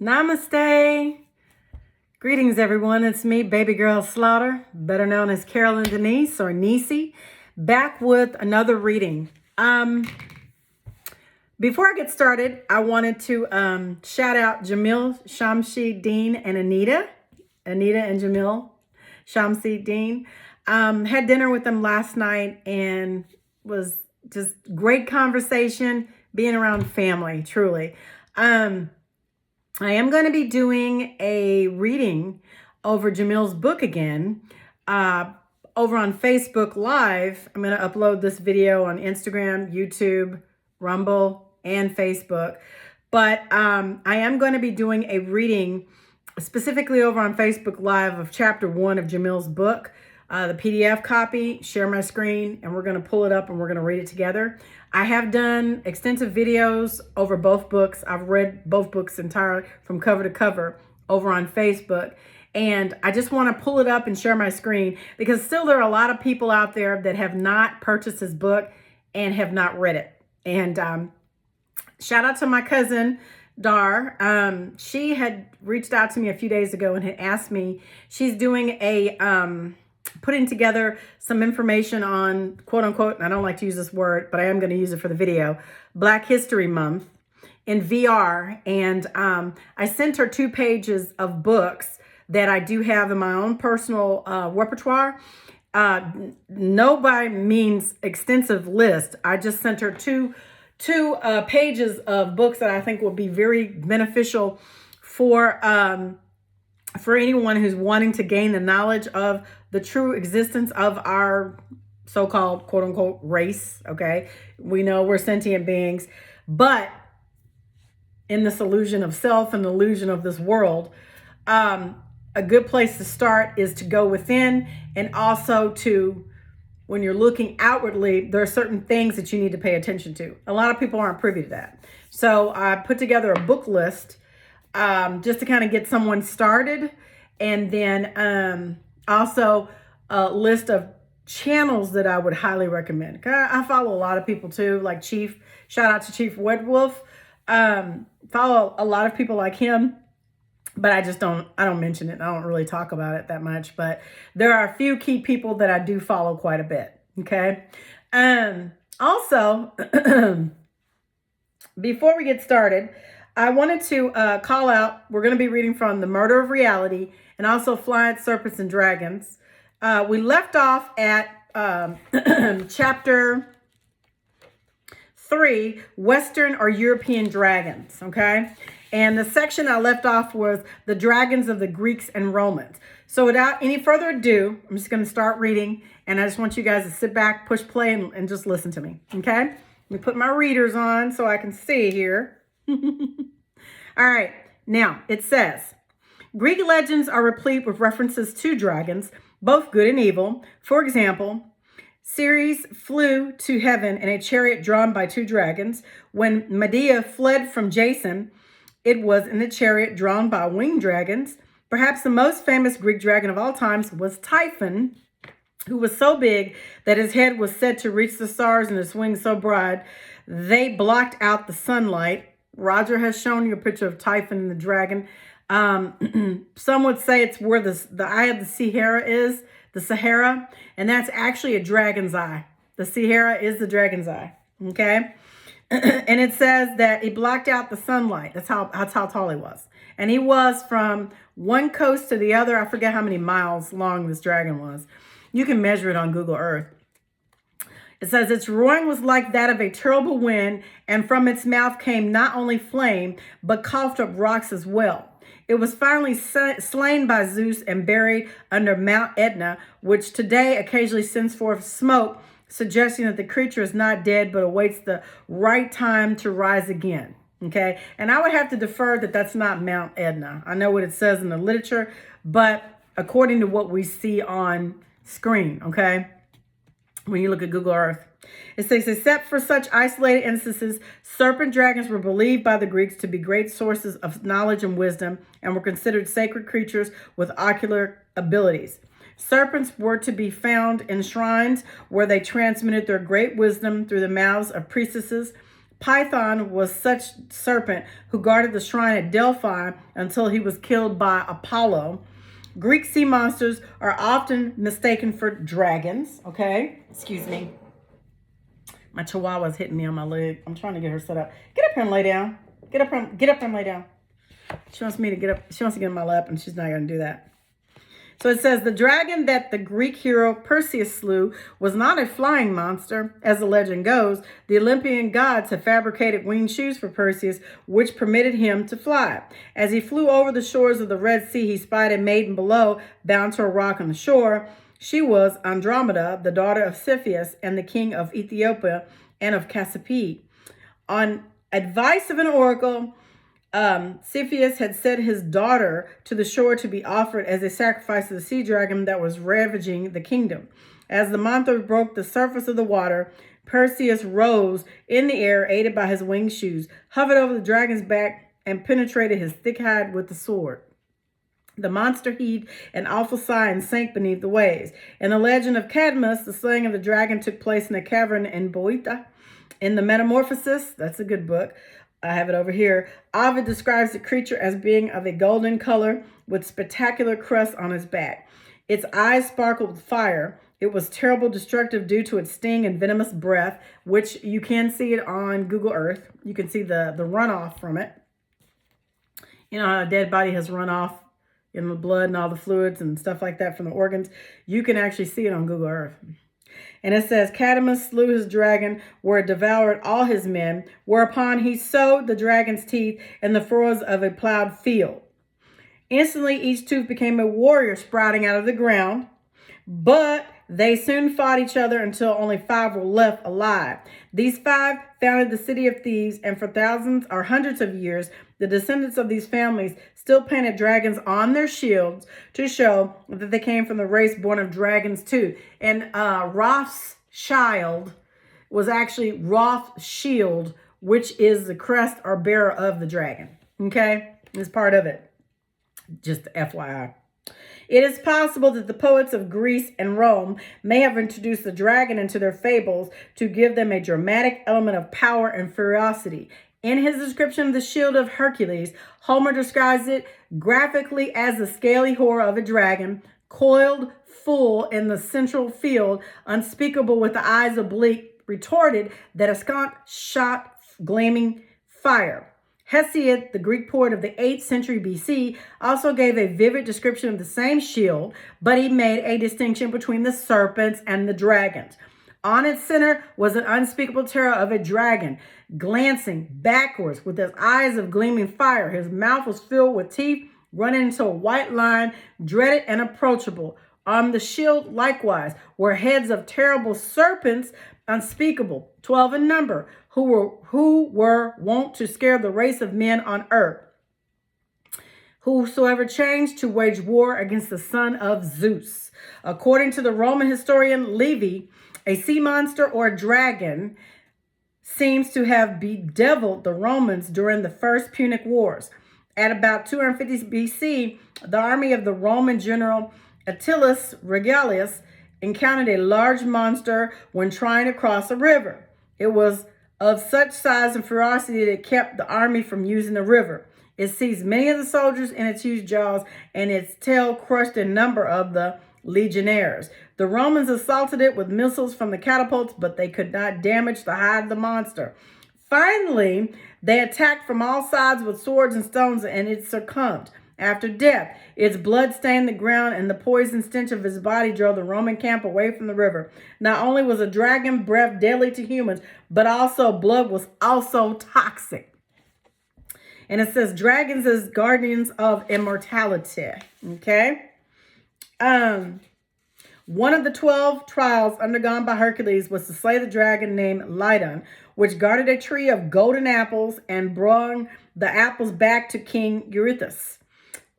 Namaste. Greetings, everyone. It's me, Baby Girl Slaughter, better known as Carolyn Denise or Nisi, back with another reading. Before I get started, I wanted to shout out Jamil, Shamsi, Dean, and Anita and Jamil, Shamsi, Dean. Had dinner with them last night and was just great conversation, being around family, truly. I am going to be doing a reading over Jamil's book again over on Facebook Live. I'm going to upload this video on Instagram, YouTube, Rumble, and Facebook. But I am going to be doing a reading specifically over on Facebook Live of chapter 1 of Jamil's book, the PDF copy. Share my screen, and we're going to pull it up and we're going to read it together. I have done extensive videos over both books. I've read both books entirely from cover to cover over on Facebook. And I just want to pull it up and share my screen because still there are a lot of people out there that have not purchased his book and have not read it. And shout out to my cousin, Dar. She had reached out to me a few days ago and had asked me, she's doing a... putting together some information on, quote unquote, and I don't like to use this word, but I am going to use it for the video, Black History Month in VR. And I sent her 2 pages of books that I do have in my own personal repertoire. No by means extensive list. I just sent her two pages of books that I think will be very beneficial for anyone who's wanting to gain the knowledge of the true existence of our so-called quote unquote race. Okay. We know we're sentient beings, but in this illusion of self and the illusion of this world, a good place to start is to go within, and also to, when you're looking outwardly, there are certain things that you need to pay attention to. A lot of people aren't privy to that. So I put together a book list just to kind of get someone started. And then also a list of channels that I would highly recommend. I follow a lot of people too, like Chief. Shout out to Chief Wedwolf. Follow a lot of people like him, but I don't mention it. I don't really talk about it that much, but there are a few key people that I do follow quite a bit. Okay. Also, before we get started, I wanted to call out, we're going to be reading from The Murder of Reality and also Flying Serpents and Dragons. We left off at chapter 3, Western or European Dragons, okay? And the section I left off was the dragons of the Greeks and Romans. So without any further ado, I'm just going to start reading, and I just want you guys to sit back, push play, and just listen to me, okay? Let me put my readers on so I can see here. All right, now it says, Greek legends are replete with references to dragons, both good and evil. For example, Ceres flew to heaven in a chariot drawn by 2 dragons. When Medea fled from Jason, it was in a chariot drawn by winged dragons. Perhaps the most famous Greek dragon of all times was Typhon, who was so big that his head was said to reach the stars and his wings so broad they blocked out the sunlight. Roger has shown you a picture of Typhon and the dragon. Some would say it's where the eye of the Sahara is, the Sahara, and that's actually a dragon's eye. The Sahara is the dragon's eye, okay? And it says that he blocked out the sunlight. That's how tall he was. And he was from one coast to the other. I forget how many miles long this dragon was. You can measure it on Google Earth. It says its roaring was like that of a terrible wind, and from its mouth came not only flame, but coughed up rocks as well. It was finally slain by Zeus and buried under Mount Etna, which today occasionally sends forth smoke, suggesting that the creature is not dead, but awaits the right time to rise again. Okay, and I would have to defer that that's not Mount Etna. I know what it says in the literature, but according to what we see on screen, okay, when you look at Google Earth. It says, except for such isolated instances, serpent dragons were believed by the Greeks to be great sources of knowledge and wisdom and were considered sacred creatures with ocular abilities. Serpents were to be found in shrines where they transmitted their great wisdom through the mouths of priestesses. Python was such serpent who guarded the shrine at Delphi until he was killed by Apollo. Greek sea monsters are often mistaken for dragons. Okay, excuse me. My chihuahua's hitting me on my leg. I'm trying to get her set up. Get up here and lay down. Get up here and lay down. She wants me to get up. She wants to get in my lap, and she's not going to do that. So it says, the dragon that the Greek hero Perseus slew was not a flying monster. As the legend goes, the Olympian gods had fabricated winged shoes for Perseus, which permitted him to fly. As he flew over the shores of the Red Sea, he spied a maiden below, bound to a rock on the shore. She was Andromeda, the daughter of Cepheus and the king of Ethiopia and of Cassiope. On advice of an oracle, Cepheus had set his daughter to the shore to be offered as a sacrifice to the sea dragon that was ravaging the kingdom. As the monster broke the surface of the water, Perseus rose in the air, aided by his winged shoes, hovered over the dragon's back, and penetrated his thick hide with the sword. The monster heaved an awful sigh and sank beneath the waves. In the legend of Cadmus, the slaying of the dragon took place in a cavern in Boeotia. In the Metamorphosis, that's a good book, I have it over here, Ovid describes the creature as being of a golden color with spectacular crest on its back. Its eyes sparkled with fire. It was terrible, destructive due to its sting and venomous breath, which you can see it on Google Earth. You can see the runoff from it. You know how a dead body has run off in the blood and all the fluids and stuff like that from the organs? You can actually see it on Google Earth. And it says, Cadmus slew his dragon, where it devoured all his men, whereupon he sowed the dragon's teeth in the furrows of a plowed field. Instantly, each tooth became a warrior sprouting out of the ground, but they soon fought each other until only 5 were left alive. These 5 founded the city of Thebes, and for thousands or hundreds of years, the descendants of these families still painted dragons on their shields to show that they came from the race born of dragons too. And Rothschild was actually Rothschild, which is the crest or bearer of the dragon. Okay? It's part of it. Just FYI. It is possible that the poets of Greece and Rome may have introduced the dragon into their fables to give them a dramatic element of power and ferocity. In his description of the shield of Hercules, Homer describes it graphically as the scaly horror of a dragon, coiled full in the central field, unspeakable with the eyes oblique, retorted that a skunk shot gleaming fire. Hesiod, the Greek poet of the 8th century BC, also gave a vivid description of the same shield, but he made a distinction between the serpents and the dragons. On its center was an unspeakable terror of a dragon, glancing backwards with his eyes of gleaming fire. His mouth was filled with teeth, running into a white line, dreaded and approachable. On the shield, likewise, were heads of terrible serpents, unspeakable, 12 in number, who were wont to scare the race of men on earth. Whosoever changed to wage war against the son of Zeus. According to the Roman historian Livy, a sea monster or dragon seems to have bedeviled the Romans during the First Punic Wars. At about 250 BC, the army of the Roman general Attius Regalius encountered a large monster when trying to cross a river. It was of such size and ferocity that it kept the army from using the river. It seized many of the soldiers in its huge jaws, and its tail crushed a number of the legionnaires. The Romans assaulted it with missiles from the catapults, but they could not damage the hide of the monster. Finally, they attacked from all sides with swords and stones, and it succumbed. After death, its blood stained the ground, and the poison stench of his body drove the Roman camp away from the river. Not only was a dragon breath deadly to humans, but also blood was also toxic. And it says dragons as guardians of immortality. Okay. One of the 12 trials undergone by Hercules was to slay the dragon named Lydon, which guarded a tree of golden apples and brought the apples back to King Eurystheus.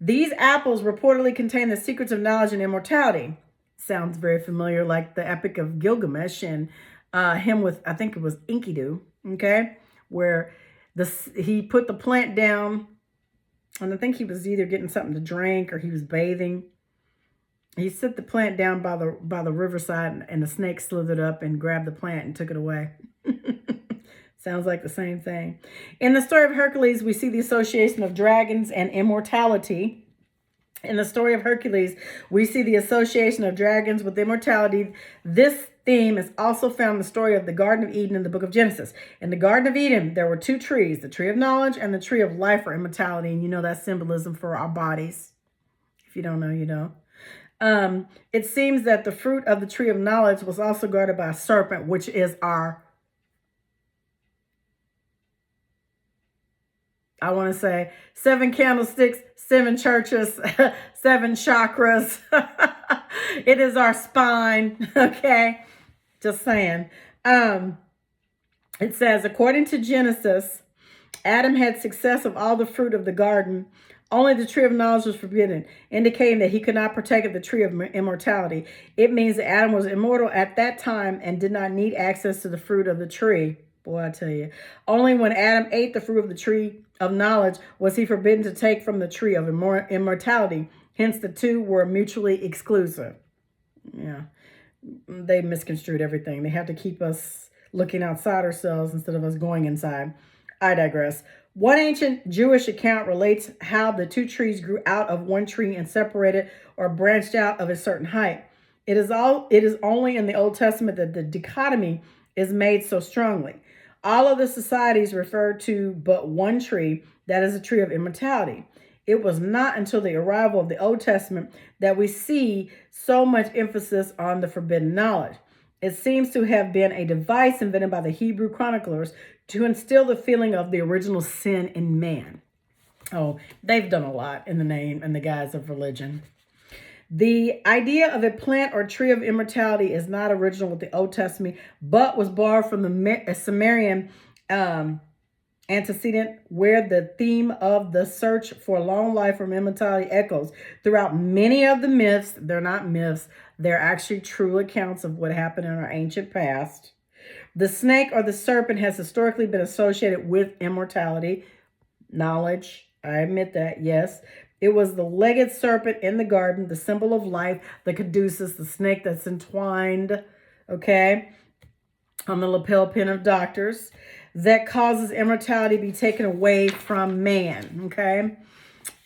These apples reportedly contain the secrets of knowledge and immortality. Sounds very familiar, like the Epic of Gilgamesh and him with, I think it was Enkidu, okay, where he put the plant down, and I think he was either getting something to drink or he was bathing. He set the plant down by the riverside, and the snake slithered up and grabbed the plant and took it away. Sounds like the same thing. In the story of Hercules, we see the association of dragons and immortality. In the story of Hercules, we see the association of dragons with immortality. This theme is also found in the story of the Garden of Eden in the book of Genesis. In the Garden of Eden, there were two trees, the tree of knowledge and the tree of life or immortality. And you know that's symbolism for our bodies. If you don't know, you know. It seems that the fruit of the tree of knowledge was also guarded by a serpent, which is our, I want to say, 7 candlesticks, 7 churches, 7 chakras. It is our spine. Okay. Just saying. It says, according to Genesis, Adam had success of all the fruit of the garden. Only the tree of knowledge was forbidden, indicating that he could not partake of the tree of immortality. It means that Adam was immortal at that time and did not need access to the fruit of the tree. Boy, I tell you. Only when Adam ate the fruit of the tree of knowledge was he forbidden to take from the tree of immortality. Hence, the two were mutually exclusive. Yeah, they misconstrued everything. They have to keep us looking outside ourselves instead of us going inside. I digress. One ancient Jewish account relates how the two trees grew out of one tree and separated or branched out of a certain height. It is only in the Old Testament that the dichotomy is made so strongly. All of the societies refer to but one tree, that is a tree of immortality. It was not until the arrival of the Old Testament that we see so much emphasis on the forbidden knowledge. It seems to have been a device invented by the Hebrew chroniclers to instill the feeling of the original sin in man. Oh, they've done a lot in the name and the guise of religion. The idea of a plant or tree of immortality is not original with the Old Testament, but was borrowed from the Sumerian antecedent, where the theme of the search for long life from immortality echoes throughout many of the myths. They're not myths. They're actually true accounts of what happened in our ancient past. The snake or the serpent has historically been associated with immortality, knowledge. I admit that, yes. It was the legged serpent in the garden, the symbol of life, the caduceus, the snake that's entwined, okay, on the lapel pin of doctors, that causes immortality to be taken away from man, okay?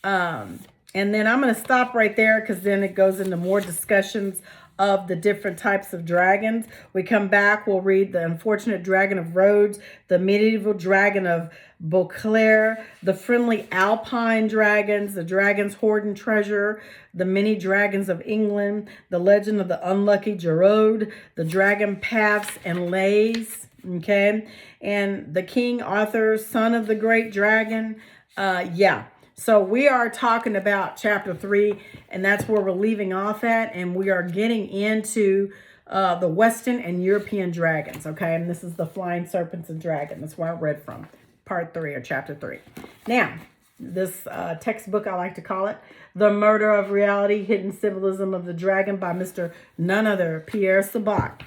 And then I'm going to stop right there because then it goes into more discussions of the different types of dragons. We come back, we'll read the unfortunate dragon of Rhodes, the medieval dragon of Beauclair, the friendly alpine dragons, the dragons hoarding treasure, the many dragons of England, the legend of the unlucky Gerode, the dragon paths and lays, okay? And the King Arthur, son of the great dragon. Yeah. So we are talking about chapter 3, and that's where we're leaving off at, and we are getting into the Western and European dragons, okay? And this is the flying serpents and dragon. That's where I read from, part 3 or chapter 3. Now, this textbook, I like to call it, The Murder of Reality, Hidden Symbolism of the Dragon by Mr. none other, Pierre Sabat.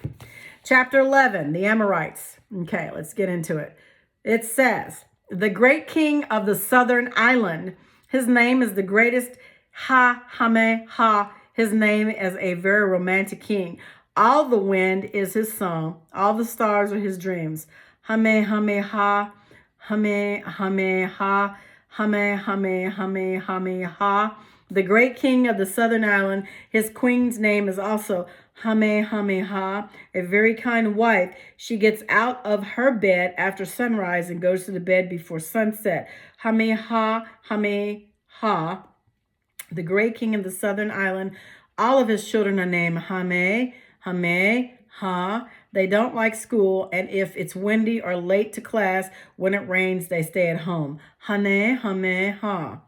Chapter 11, the Amorites. Okay, let's get into it. It says, the great king of the southern island, his name is the greatest Ha. His name is a very romantic king. All the wind is his song. All the stars are his dreams. Hame ha. Hame ha. Hame ha. The great king of the southern island, his queen's name is also Hame ha, a very kind wife. She gets out of her bed after sunrise and goes to the bed before sunset. Hame ha. The great king of the southern island, all of his children are named Hame ha. They don't like school, and if it's windy or late to class, when it rains, they stay at home. Hame ha.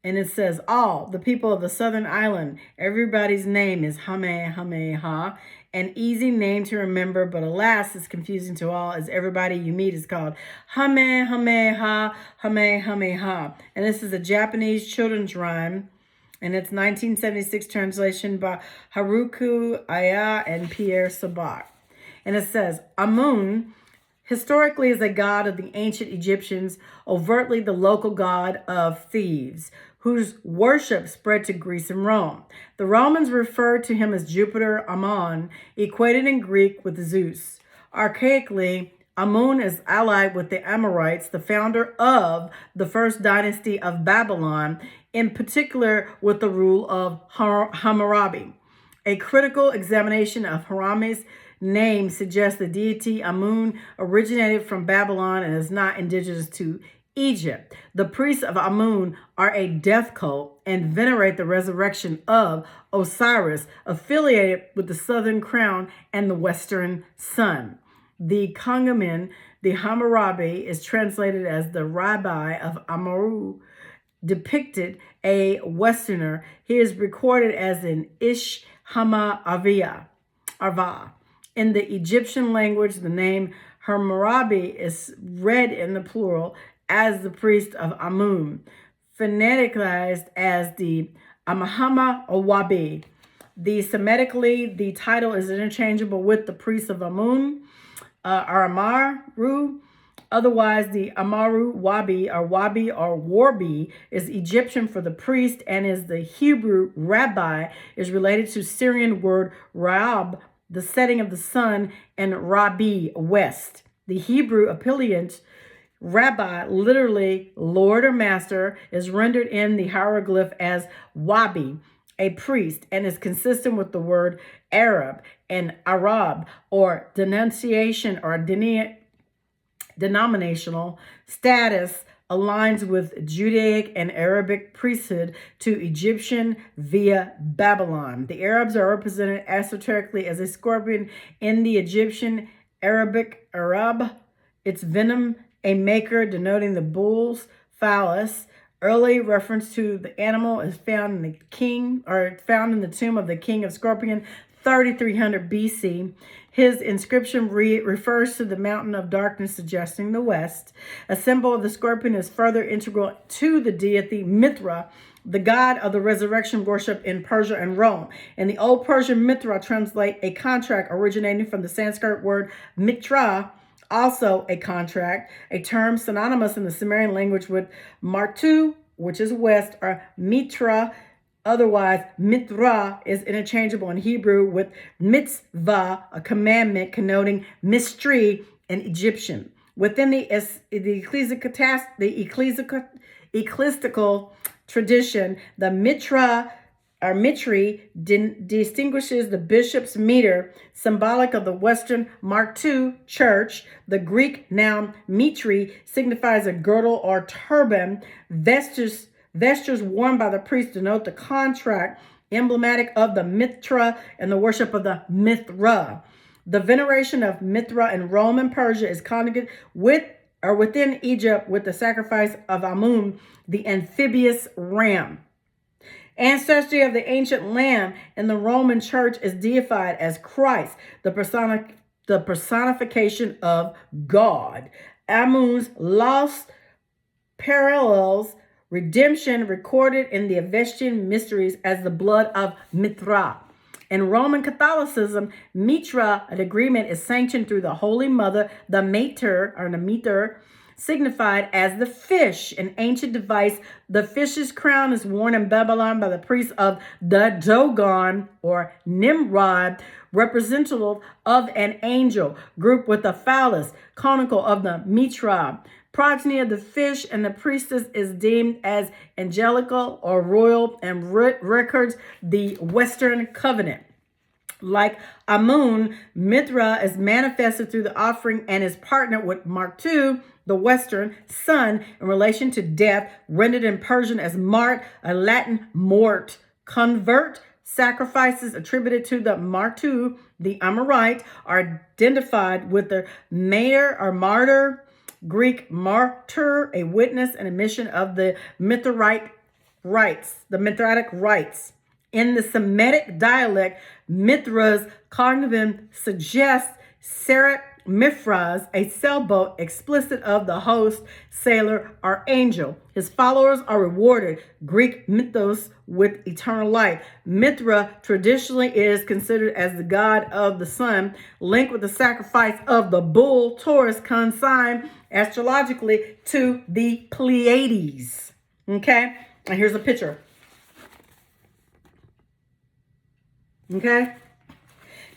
And it says, all the people of the southern island, everybody's name is Hame ha. An easy name to remember, but alas, it's confusing to all, as everybody you meet is called Hame ha. And this is a Japanese children's rhyme, and it's 1976 translation by Haruki Aya and Pierre Sabat. And it says, Amun historically is a god of the ancient Egyptians, overtly the local god of thieves, whose worship spread to Greece and Rome. The Romans referred to him as Jupiter Ammon, equated in Greek with Zeus. Archaically, Amun is allied with the Amorites, the founder of the first dynasty of Babylon, in particular with the rule of Hammurabi. A critical examination of Hammurabi's name suggests the deity Amun originated from Babylon and is not indigenous to Egypt. The priests of Amun are a death cult and venerate the resurrection of Osiris, affiliated with the southern crown and the western sun. The cognomen, the Hammurabi, is translated as the rabbi of Amaru, depicted a Westerner. He is recorded as an Ish Hama Arva. In the Egyptian language, the name Hammurabi is read in the plural as the priest of Amun, phoneticized as the Amahama Owabi. Semitically, the title is interchangeable with the priest of Amun, or Amaru. Otherwise, the Amaru Wabi or Warbi is Egyptian for the priest, and is the Hebrew rabbi is related to Syrian word Rab, the setting of the sun, and Rabbi, west. The Hebrew appellant rabbi, literally Lord or Master, is rendered in the hieroglyph as Wabi, a priest, and is consistent with the word Arab and Arab, or denunciation or denominational status, aligns with Judaic and Arabic priesthood to Egyptian via Babylon. The Arabs are represented esoterically as a scorpion in the Egyptian Arabic Arab, its venom a maker, denoting the bull's phallus. Early reference to the animal is found in the tomb of the king of Scorpion, 3300 BC. His inscription refers to the mountain of darkness, suggesting the west. A symbol of the scorpion is further integral to the deity Mithra, the god of the resurrection worship in Persia and Rome. In the Old Persian, Mithra translate a contract originating from the Sanskrit word mitra, also a contract, a term synonymous in the Sumerian language with martu, which is west, or mitra. Otherwise, mitra is interchangeable in Hebrew with mitzvah, a commandment connoting mystery in Egyptian. Within the ecclesiastical tradition, the mitra or mitri distinguishes the bishop's mitre, symbolic of the Western Martu church. The Greek noun mitri signifies a girdle or turban. Vestures worn by the priest denote the contract, emblematic of the Mithra and the worship of the Mithra. The veneration of Mithra in Rome and Persia is connected within Egypt with the sacrifice of Amun, the amphibious ram. Ancestry of the ancient lamb in the Roman church is deified as Christ, the personification of God. Amun's lost parallels redemption recorded in the Avestian mysteries as the blood of Mithra. In Roman Catholicism, Mitra, an agreement, is sanctioned through the Holy Mother, the Mater, signified as the fish, an ancient device. The fish's crown is worn in Babylon by the priests of the Dogon or Nimrod, representative of an angel, grouped with the phallus, conical of the Mitra. Progeny of the fish and the priestess is deemed as angelical or royal and records the Western covenant. Like Amun, Mithra is manifested through the offering and is partnered with Martu, the Western sun, in relation to death, rendered in Persian as Mart, a Latin mort. Convert sacrifices attributed to the Martu, the Amorite, are identified with the mayor or martyr, Greek martyr, a witness and a mission of the Mithratic rites. In the Semitic dialect, Mithra's cognomen suggests Seret Mithras, a sailboat explicit of the host, sailor, or angel. His followers are rewarded, Greek mythos, with eternal life. Mithra traditionally is considered as the god of the sun, linked with the sacrifice of the bull, Taurus, consigned astrologically to the Pleiades. Okay, and here's a picture. Okay,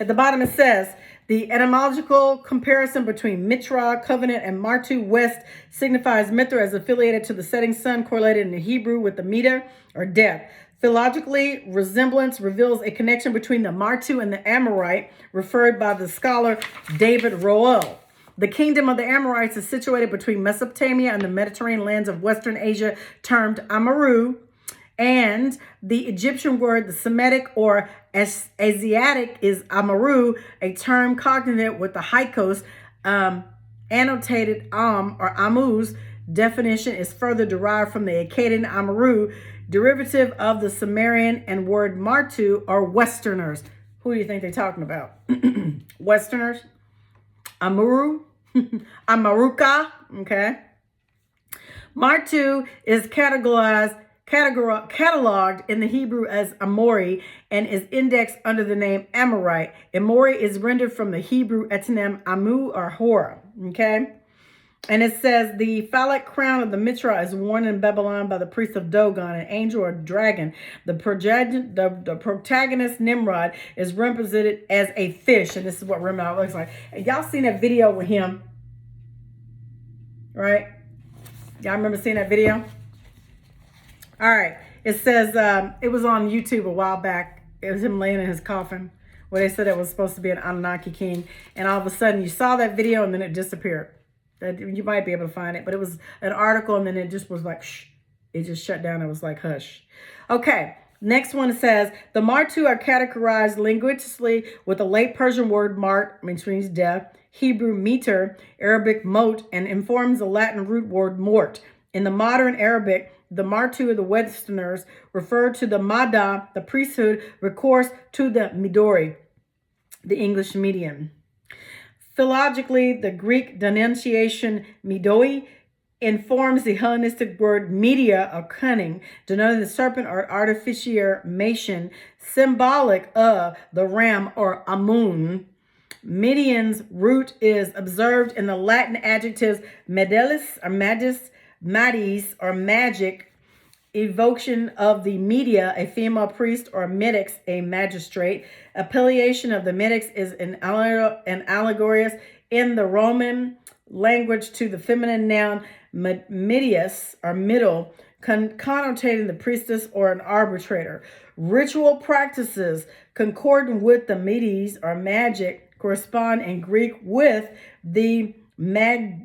at the bottom it says, The etymological comparison between Mitra, covenant, and Martu, west, signifies Mithra as affiliated to the setting sun, correlated in the Hebrew with the Mita, or death. Philologically, resemblance reveals a connection between the Martu and the Amorite, referred by the scholar David Roel. The kingdom of the Amorites is situated between Mesopotamia and the Mediterranean lands of Western Asia, termed Amaru, and the Egyptian word, the Semitic or Asiatic, is Amaru, a term cognate with the Hyksos, annotated or Amuz. Definition is further derived from the Akkadian Amaru, derivative of the Sumerian, and word Martu, or Westerners. Who do you think they're talking about? Westerners? Amuru? Amaruka? Okay. Martu is cataloged in the Hebrew as Amori and is indexed under the name Amorite. Amori is rendered from the Hebrew etonym Amu or Hora. Okay. And it says the phallic crown of the Mitra is worn in Babylon by the priest of Dogon, an angel or dragon. The protagonist Nimrod is represented as a fish, and this is what Nimrod looks like. And y'all seen that video with him, right? Y'all remember seeing that video? All right. It says it was on YouTube a while back. It was him laying in his coffin, where they said it was supposed to be an Anunnaki king, and all of a sudden you saw that video and then it disappeared. That you might be able to find it, but it was an article and then it just was like, shh. It just shut down. It was like, hush. Okay. Next one says, the Martu are categorized linguistically with the late Persian word mart, which means death, Hebrew meter, Arabic mot, and informs the Latin root word mort. In the modern Arabic, the Martu of the Westerners refer to the Mada, the priesthood, recourse to the Midori, the English medium. Philologically, the Greek denunciation midoi informs the Hellenistic word media, or cunning, denoting the serpent or artificer-mation, symbolic of the ram or amun. Median's root is observed in the Latin adjectives medelis or magis, madis or magic, evocation of the media, a female priest, or medix, a magistrate. Appellation of the medix is an allegorious in the Roman language to the feminine noun medius, or middle, connotating the priestess or an arbitrator. Ritual practices concordant with the medis, or magic, correspond in Greek with the magos,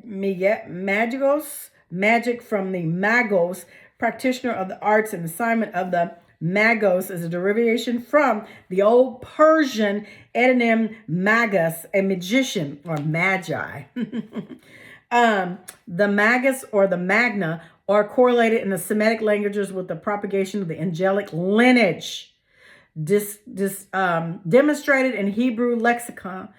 magic from the magos, practitioner of the arts, and assignment of the magos is a derivation from the old Persian etonym magus, a magician or magi. The magus or the magna are correlated in the Semitic languages with the propagation of the angelic lineage. Demonstrated in Hebrew lexicon,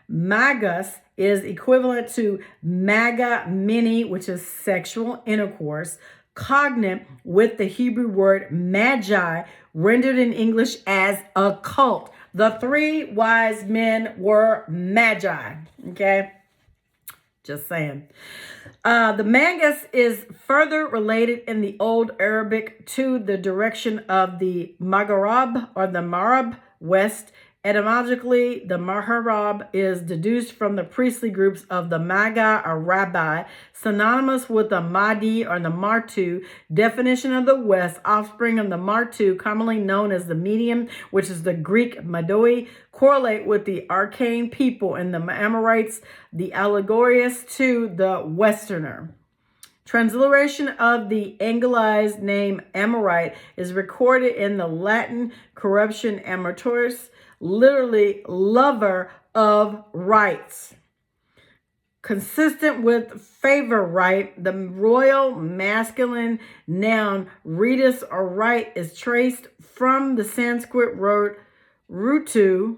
magus is equivalent to maga mini, which is sexual intercourse, cognate with the Hebrew word magi, rendered in English as occult. The three wise men were magi. Okay, just saying. The magus is further related in the Old Arabic to the direction of the Maghreb or the Marab, west. Etymologically, the Maharab is deduced from the priestly groups of the Maga or Rabbi, synonymous with the Mahdi or the Martu. Definition of the West, offspring of the Martu, commonly known as the medium, which is the Greek Madoi, correlate with the arcane people and the Amorites, the allegorious to the Westerner. Transliteration of the Anglicized name Amorite is recorded in the Latin corruption Amortus, literally lover of rights. Consistent with favor right, the royal masculine noun ritus or right is traced from the Sanskrit word rutu,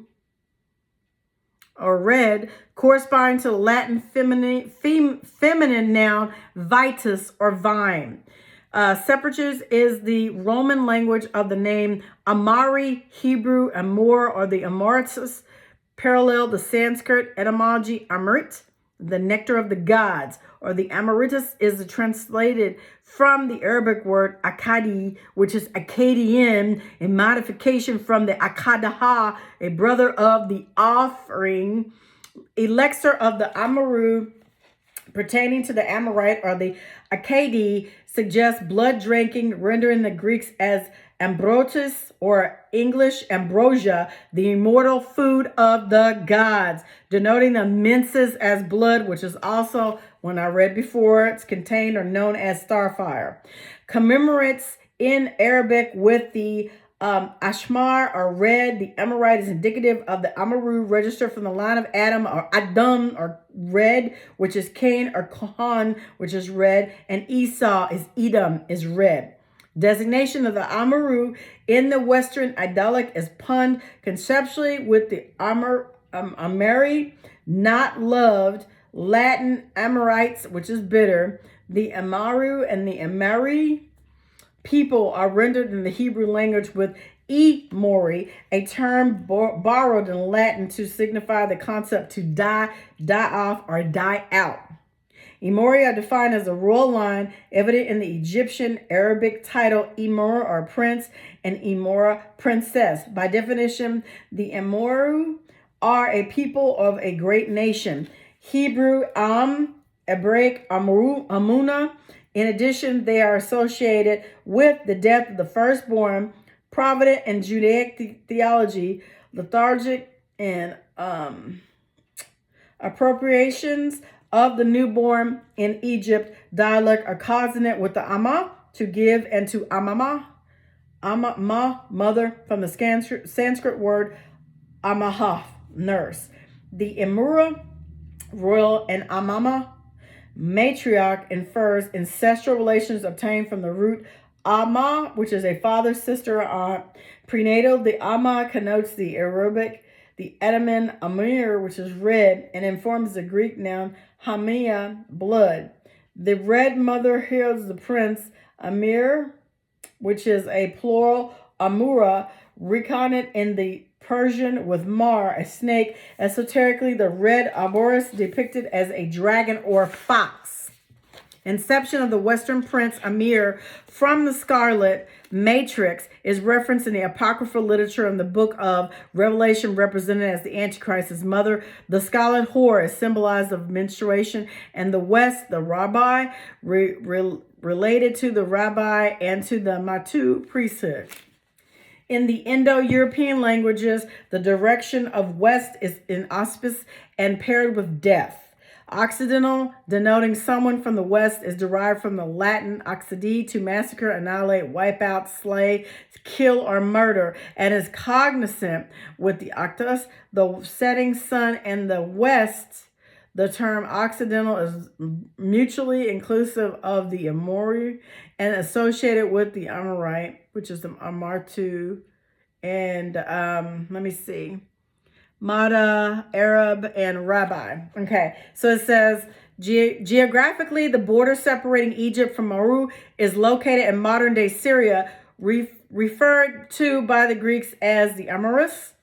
or red, corresponding to the Latin feminine noun vitus, or vine. Separatives is the Roman language of the name Amari, Hebrew Amor, or the Amoritus, parallel the Sanskrit etymology Amrit, the nectar of the gods, or the Amoritus is translated from the Arabic word Akkadi, which is Akkadian, a modification from the Akkadaha, a brother of the offering, elixir of the Amaru pertaining to the Amorite or the Akkadi suggests blood drinking, rendering the Greeks as ambrotus or English ambrosia, the immortal food of the gods, denoting the menses as blood, which is also, when I read before, it's contained or known as starfire. Commemorates in Arabic with the Ashmar or red. The Amorite is indicative of the Amaru registered from the line of Adam or Adam or red, which is Cain, or Kohan, which is red, and Esau is Edom, is red. Designation of the Amaru in the Western idyllic is punned conceptually with the Ameri, not loved, Latin Amorites, which is bitter. The Amaru and the Ameri people are rendered in the Hebrew language with e-mori, a term borrowed in Latin to signify the concept to die, die off, or die out. Emori are defined as a royal line, evident in the Egyptian Arabic title Emor or prince and Emora princess. By definition, the Emoru are a people of a great nation. Hebrew Hebraic Amuna. In addition, they are associated with the death of the firstborn, provident in Judaic theology, lethargic and appropriations of the newborn in Egypt, dialect are consonant with the Amma, to give, and to Amama, mother, from the Sanskrit word Amaha, nurse. The Emura, royal, and Amama, matriarch, infers ancestral relations obtained from the root Amma, which is a father, sister, or aunt. Prenatal, the Amma connotes the Arabic, the Edomin Amir, which is red, and informs the Greek noun Hamia, blood. The red mother heralds the prince Amir, which is a plural Amura, recounted in the Persian with Mar, a snake. Esoterically, the red Aboris depicted as a dragon or fox. Inception of the Western prince Amir from the Scarlet Matrix is referenced in the apocryphal literature in the book of Revelation, represented as the Antichrist's mother. The scarlet whore is symbolized of menstruation, and the West, the rabbi, related to the rabbi and to the Matu priesthood. In the Indo-European languages, the direction of west is in auspice and paired with death. Occidental, denoting someone from the west, is derived from the Latin occidi, to massacre, annihilate, wipe out, slay, kill, or murder, and is cognizant with the octus, the setting sun, and the west. The term Occidental is mutually inclusive of the Amori and associated with the Amorite, which is the Amartu, and let me see, Mada, Arab, and Rabbi. Okay, so it says, geographically, the border separating Egypt from Meru is located in modern-day Syria, referred to by the Greeks as the Amorus,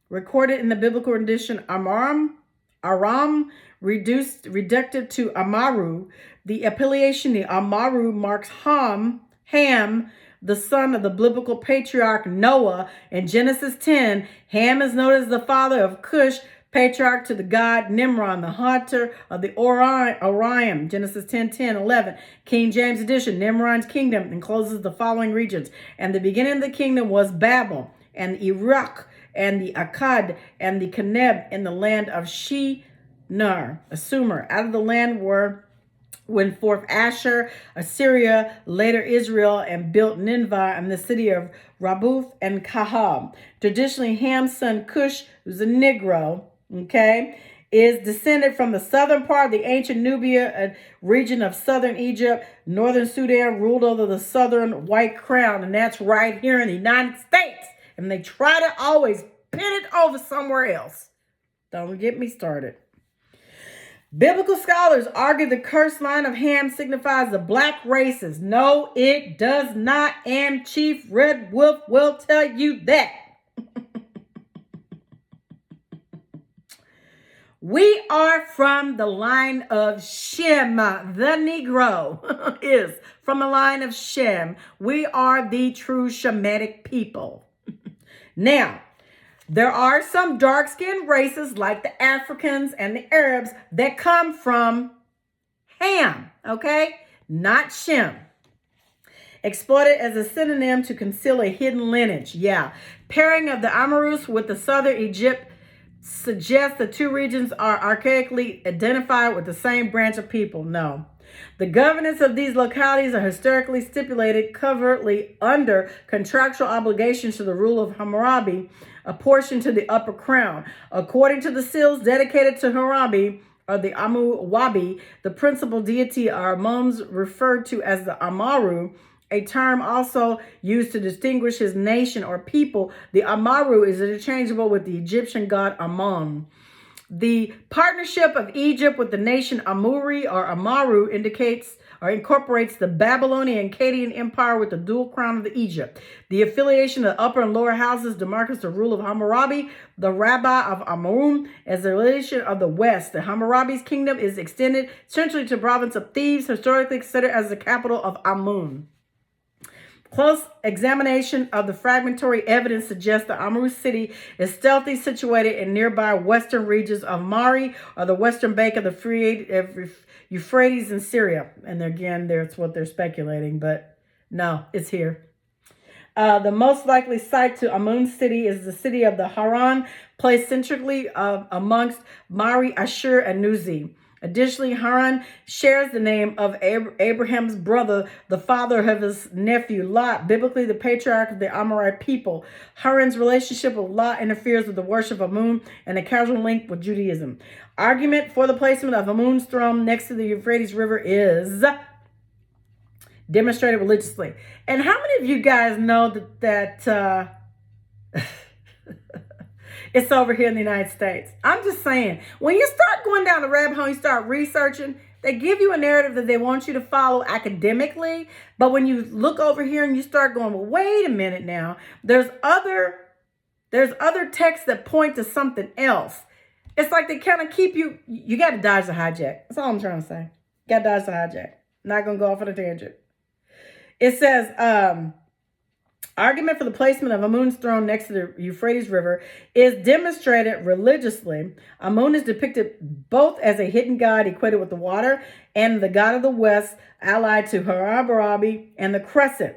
recorded in the biblical rendition Aram, reduced to Amaru. The appellation, the Amaru, marks Ham, the son of the biblical patriarch Noah. In Genesis 10, Ham is noted as the father of Cush, patriarch to the god Nimrod, the hunter of the Orion. Genesis 10, 11. King James edition, Nimrod's kingdom encloses the following regions. And the beginning of the kingdom was Babel, and Iraq, and the Akkad, and the Caneb in the land of Shinar, a Sumer. Out of the land went forth Asher, Assyria, later Israel, and built Nineveh and the city of Rabuth and Kahab. Traditionally, Ham's son Cush, who's a Negro, is descended from the southern part of the ancient Nubia, a region of southern Egypt. Northern Sudan ruled over the southern white crown, and that's right here in the United States. And they try to always pin it over somewhere else. Don't get me started. Biblical scholars argue the cursed line of Ham signifies the black races. No, it does not, and Chief Red Wolf will tell you that. We are from the line of Shem. The Negro is from the line of Shem. We are the true Shemitic people. Now, There are some dark-skinned races like the Africans and the Arabs that come from Ham, okay? Not Shem. Exploited as a synonym to conceal a hidden lineage. Yeah. Pairing of the Amorous with the southern Egypt suggests the two regions are archaically identified with the same branch of people. No. The governance of these localities are historically stipulated covertly under contractual obligations to the rule of Hammurabi, apportioned to the upper crown. According to the seals dedicated to Hammurabi, or the Amu-Wabi, the principal deity are Amun's referred to as the Amaru, a term also used to distinguish his nation or people. The Amaru is interchangeable with the Egyptian god Amun. The partnership of Egypt with the nation Amuri or Amaru indicates or incorporates the Babylonian and Akkadian Empire with the dual crown of the Egypt. The affiliation of the upper and lower houses demarcates the rule of Hammurabi, the rabbi of Amun, as the relation of the West. The Hammurabi's kingdom is extended centrally to the province of Thebes, historically considered as the capital of Amun. Close examination of the fragmentary evidence suggests the Amru city is stealthily situated in nearby western regions of Mari, or the western bank of the Euphrates in Syria. And again, that's what they're speculating, but no, it's here. The most likely site to Amun city is the city of the Haran, placed centrally amongst Mari, Ashur, and Nuzi. Additionally, Haran shares the name of Abraham's brother, the father of his nephew, Lot, biblically the patriarch of the Amorite people. Haran's relationship with Lot interferes with the worship of Amun and a casual link with Judaism. Argument for the placement of Amun's throne next to the Euphrates River is demonstrated religiously. And how many of you guys know that it's over here in the United States? I'm just saying, when you start going down the rabbit hole, you start researching, they give you a narrative that they want you to follow academically. But when you look over here and you start going, well, wait a minute now, there's other texts that point to something else. It's like they kind of keep you got to dodge the hijack. That's all I'm trying to say. You got to dodge the hijack. Not going to go off on a tangent. It says, argument for the placement of Amun's throne next to the Euphrates River is demonstrated religiously. Amun is depicted both as a hidden god equated with the water and the god of the west, allied to Hammurabi and the crescent.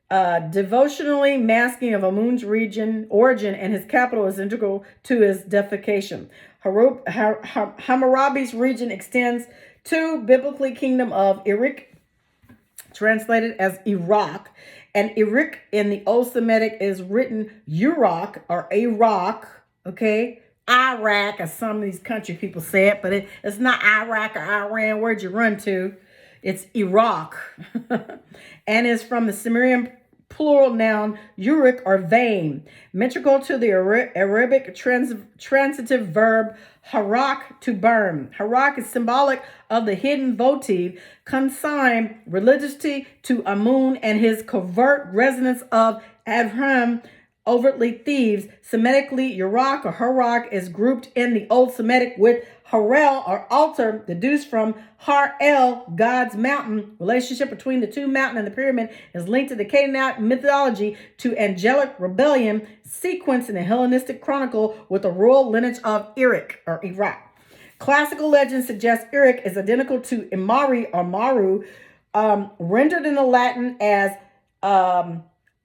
Devotionally masking of Amun's origin and his capital is integral to his deification. Hammurabi's region extends to biblically kingdom of Iraq, translated as Iraq. And Iraq in the Old Semitic is written Urok or Iraq, okay? Iraq, as some of these country people say it, but it's not Iraq or Iran. Where'd you run to? It's Iraq. And is from the Sumerian plural noun Uruk or vein, metrical to the Arabic transitive verb harak, to burn. Harak is symbolic of the hidden votive, consigned religiously to Amun and his covert resonance of Abraham, overtly thieves. Semitically, Uruk or Harak is grouped in the Old Semitic with Harel or altar, deduced from Har-El, God's mountain. Relationship between the two mountain and the pyramid is linked to the Canaanite mythology to angelic rebellion, sequence in the Hellenistic chronicle with the royal lineage of Iraq or Iraq. Classical legend suggests Iraq is identical to Imari or Maru, rendered in the Latin as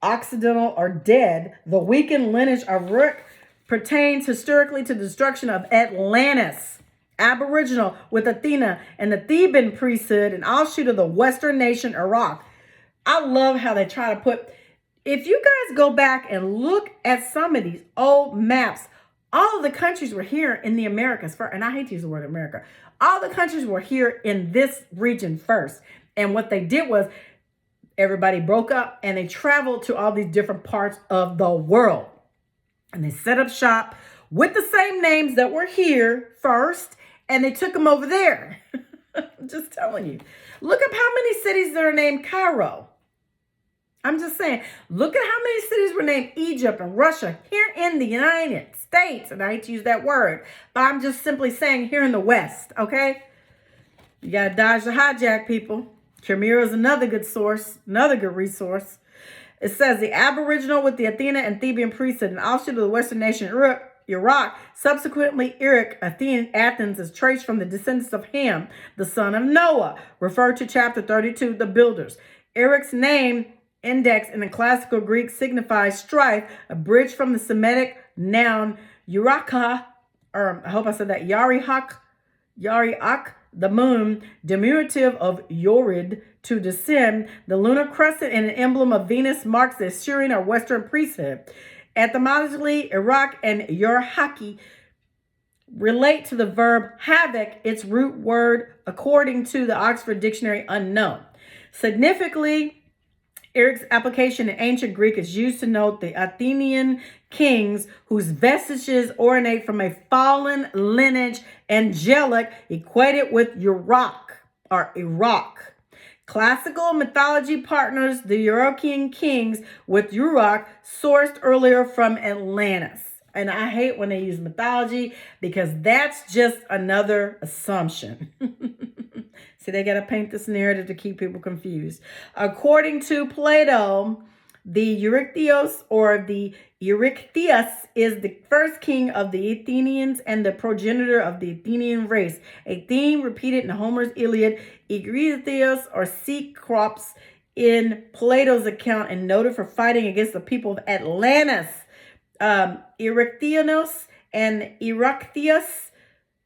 Occidental or dead. The weakened lineage of Uruk pertains historically to the destruction of Atlantis, Aboriginal with Athena and the Theban priesthood, an offshoot of the Western nation Iraq. I love how they try to put, if you guys go back and look at some of these old maps, all of the countries were here in the Americas first, and I hate to use the word America. All the countries were here in this region first. And what they did was everybody broke up and they traveled to all these different parts of the world. And they set up shop with the same names that were here first, and they took them over there. I'm just telling you. Look up how many cities that are named Cairo. I'm just saying, look at how many cities were named Egypt and Russia here in the United States. And I hate to use that word, but I'm just simply saying here in the West, okay? You got to dodge the hijack, people. Chimera is another good source, another good resource. It says the Aboriginal with the Athena and Theban priesthood and offshoot of the Western nation Iraq, subsequently Iraq, Athens is traced from the descendants of Ham, the son of Noah, referred to chapter 32, the builders. Iraq's name index in the classical Greek signifies strife, a bridge from the Semitic noun Uraka, or I hope I said that, Yariak, the moon, diminutive of Yorid, to descend. The lunar crescent and an emblem of Venus marks the Assyrian or Western priesthood. Etymologically, Iraq and Yorhaki relate to the verb havoc, its root word, according to the Oxford Dictionary, unknown. Significantly, Iraq's application in ancient Greek is used to note the Athenian kings whose vestiges originate from a fallen lineage, angelic, equated with Iraq or Iraq. Classical mythology partners the European kings with Uruk, sourced earlier from Atlantis. And I hate when they use mythology because that's just another assumption. See, they got to paint this narrative to keep people confused. According to Plato, the Eurystheus or the Eurystheus is the first king of the Athenians and the progenitor of the Athenian race, a theme repeated in Homer's Iliad. Eurystheus or Cecrops in Plato's account and noted for fighting against the people of Atlantis. Eurystheus and Eurystheus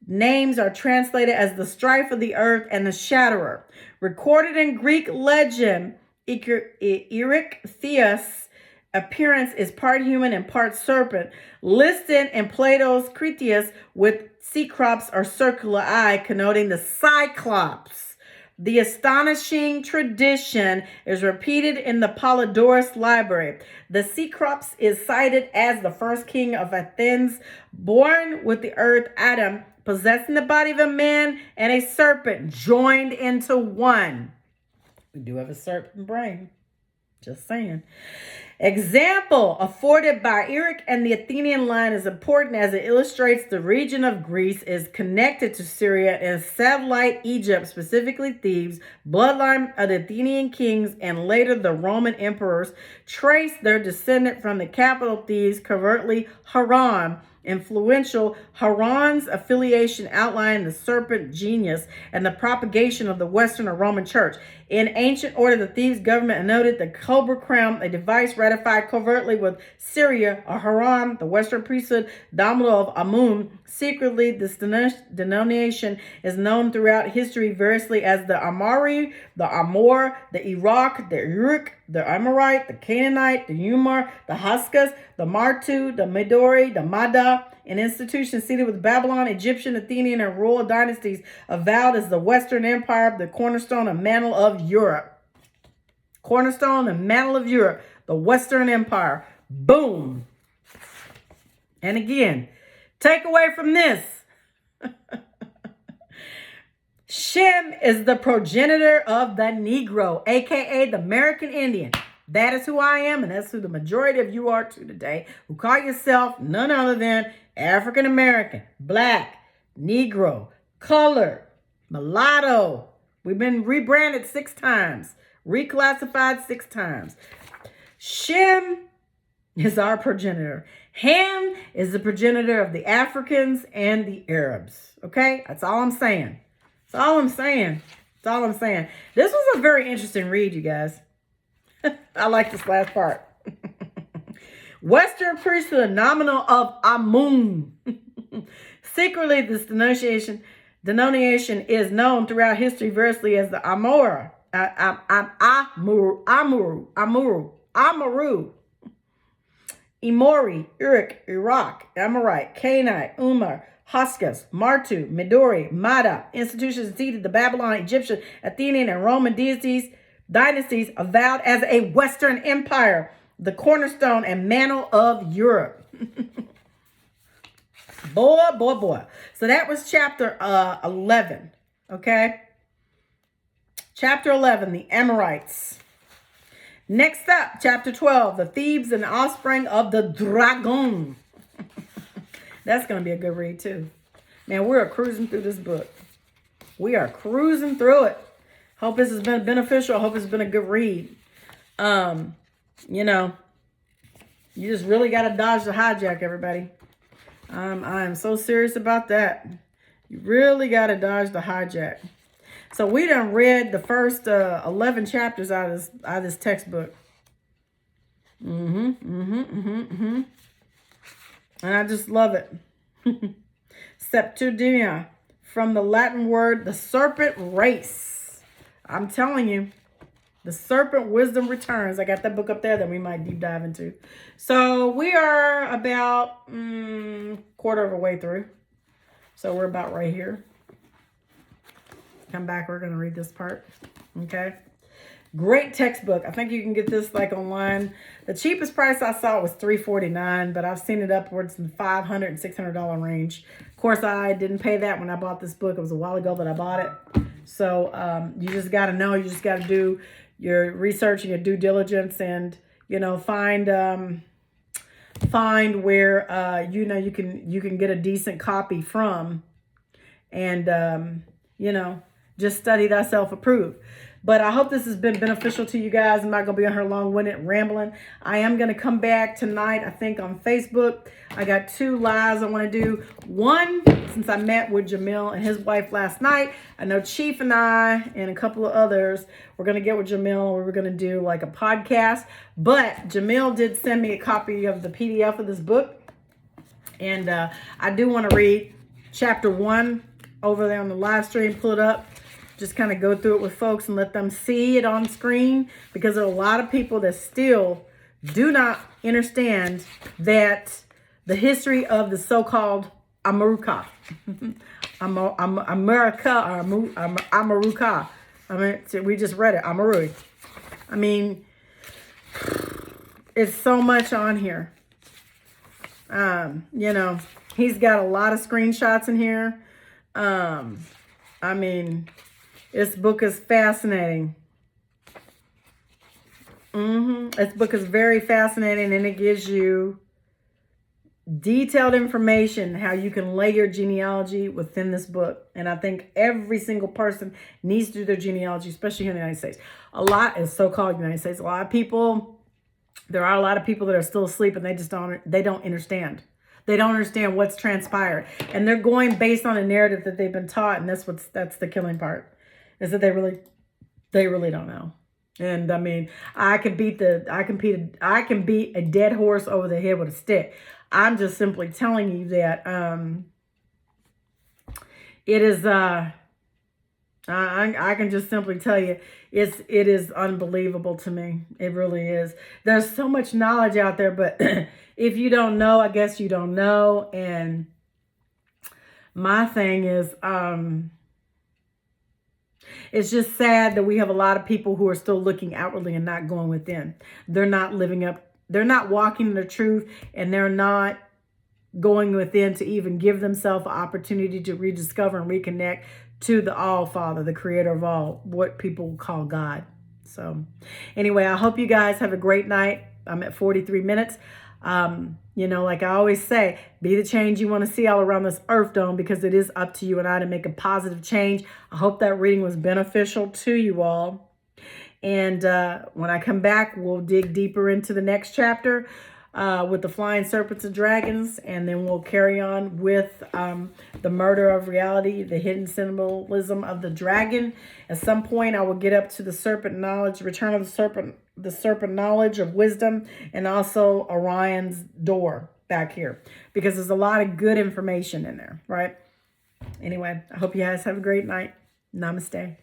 names are translated as the strife of the earth and the shatterer. Recorded in Greek legend, Eurystheus' appearance is part human and part serpent, listed in Plato's Critias with Cecrops or circular eye, connoting the Cyclops. The astonishing tradition is repeated in the Polydorus library. The Cecrops is cited as the first king of Athens, born with the earth Adam, possessing the body of a man and a serpent joined into one. We do have a serpent brain. Just saying. Example afforded by Iraq and the Athenian line is important as it illustrates the region of Greece is connected to Syria and satellite Egypt, specifically Thebes. Bloodline of the Athenian kings and later the Roman emperors trace their descendant from the capital Thebes, covertly Haran. Influential, Haran's affiliation outlined the serpent genius and the propagation of the Western or Roman church. In ancient order, the Thebes government noted the cobra crown, a device ratified covertly with Syria or Haran, the Western priesthood, dominant of Amun. Secretly, this denomination is known throughout history variously as the Amari, the Amor, the Iraq, the Uruk, the Amorite, the Canaanite, the Umar, the Huskas, the Martu, the Midori, the Mada, an institution seated with Babylon, Egyptian, Athenian, and royal dynasties, avowed as the Western Empire, the cornerstone and mantle of Europe. Cornerstone and mantle of Europe, the Western Empire. Boom. And again, take away from this. Shem is the progenitor of the Negro, aka the American Indian. That is who I am, and that's who the majority of you are too today, who call yourself none other than African American, Black, Negro, Colored, Mulatto. We've been rebranded 6 times, reclassified 6 times. Shem is our progenitor. Ham is the progenitor of the Africans and the Arabs. Okay? That's all I'm saying. That's all I'm saying. That's all I'm saying. This was a very interesting read, you guys. I like this last part. Western priesthood, nominal of Amun. Secretly, this denomination is known throughout history variously as the Amora, Amaru, Emori, Uruk, Iraq, Amorite, Canaanite, Umar, Huskas, Martu, Midori, Mada, institutions seated the Babylon, Egyptian, Athenian, and Roman dynasties avowed as a Western empire, the cornerstone and mantle of Europe. Boy. So that was chapter 11, okay? Chapter 11, the Amorites. Next up, chapter 12, the Thebes and the offspring of the dragon. That's going to be a good read too. Man, we're cruising through this book. We are cruising through it. Hope this has been beneficial. I hope it's been a good read. you know, you just really got to dodge the hijack, everybody. I am so serious about that. You really got to dodge the hijack. So we done read the first 11 chapters out of this textbook. And I just love it. Septuaginta, from the Latin word, the serpent race. I'm telling you, the serpent wisdom returns. I got that book up there that we might deep dive into. So we are about quarter of a way through. So we're about right here. Come back, we're going to read this part. Okay. Great textbook. I think you can get this like online. The cheapest price I saw was $3.49, but I've seen it upwards in $500 and $600 range. Of course, I didn't pay that when I bought this book. It was a while ago that I bought it. So you just got to know. You just got to do your research and your due diligence, and find where you can get a decent copy from, and just study thyself approved. But I hope this has been beneficial to you guys. I'm not going to be on here long-winded rambling. I am going to come back tonight, I think, on Facebook. I got 2 lives I want to do. One, since I met with Jamil and his wife last night, I know Chief and I and a couple of others, we're going to get with Jamil. We were going to do like a podcast. But Jamil did send me a copy of the PDF of this book. And I do want to read chapter 1 over there on the live stream. Pull it up. Just kind of go through it with folks and let them see it on screen, because there are a lot of people that still do not understand that the history of the so-called America, America. I mean, we just read it, Amaru. I mean, it's so much on here. He's got a lot of screenshots in here. I mean, this book is fascinating. This book is very fascinating, and it gives you detailed information how you can lay your genealogy within this book. And I think every single person needs to do their genealogy, especially here in the United States. A lot is so-called United States. There are a lot of people that are still asleep, and they don't understand. They don't understand what's transpired, and they're going based on a narrative that they've been taught. And that's the killing part. Is that they really don't know. And I mean, I can beat a dead horse over the head with a stick. I'm just simply telling you that it is I can just simply tell you it is unbelievable to me. It really is. There's so much knowledge out there, but if you don't know, I guess you don't know. And my thing is it's just sad that we have a lot of people who are still looking outwardly and not going within. They're not living up. They're not walking in the truth, and they're not going within to even give themselves an opportunity to rediscover and reconnect to the All Father, the creator of all, what people call God. So anyway, I hope you guys have a great night. I'm at 43 minutes. Like I always say, be the change you want to see all around this earth dome, because it is up to you and I to make a positive change. I hope that reading was beneficial to you all. And when I come back, we'll dig deeper into the next chapter with the flying serpents and dragons. And then we'll carry on with the murder of reality, the hidden symbolism of the dragon. At some point, I will get up to the serpent knowledge, return of the serpent knowledge of wisdom, and also Orion's door back here, because there's a lot of good information in there, right? Anyway, I hope you guys have a great night. Namaste.